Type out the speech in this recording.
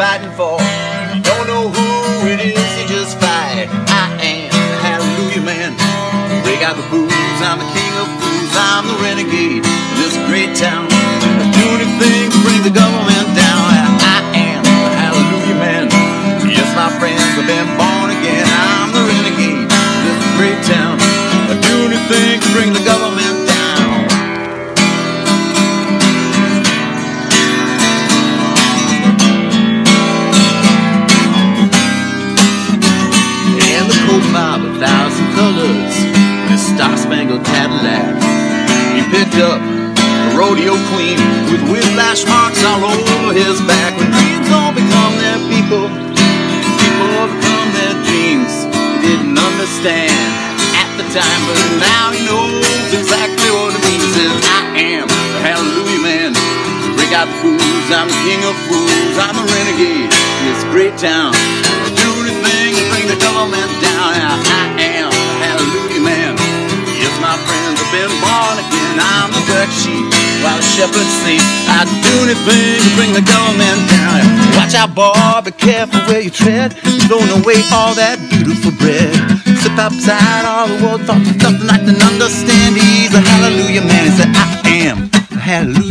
fighting for. Don't know who it is, you just fight. I am the hallelujah man. Break out the booze, I'm the king of fools, I'm the renegade of this great town. Do anything to bring the government down. I am the hallelujah man. Yes, my friends, I've been born again. I'm the renegade of this great town. Do anything to bring the government down. And the coat mob, 1,000 colors, this star-spangled Cadillac. He picked up a rodeo queen with whiplash marks all over his back. When dreams don't become their people, people become their dreams. He didn't understand at the time, but now he knows exactly what it means. He says, I am the hallelujah man. Break out the fools, I'm the king of fools, I'm the renegade in this great town. Do anything to bring the government down. I am the hallelujah man. Yes, my friends, I've been born again. I'm the black sheep while the shepherds sleep. I'd do anything to bring the government down. Watch out, boy, be careful where you tread. You're throwing away all that beautiful bread. Step outside, all the world thought you nothing I can understand. He's a hallelujah man. He said, I am a hallelujah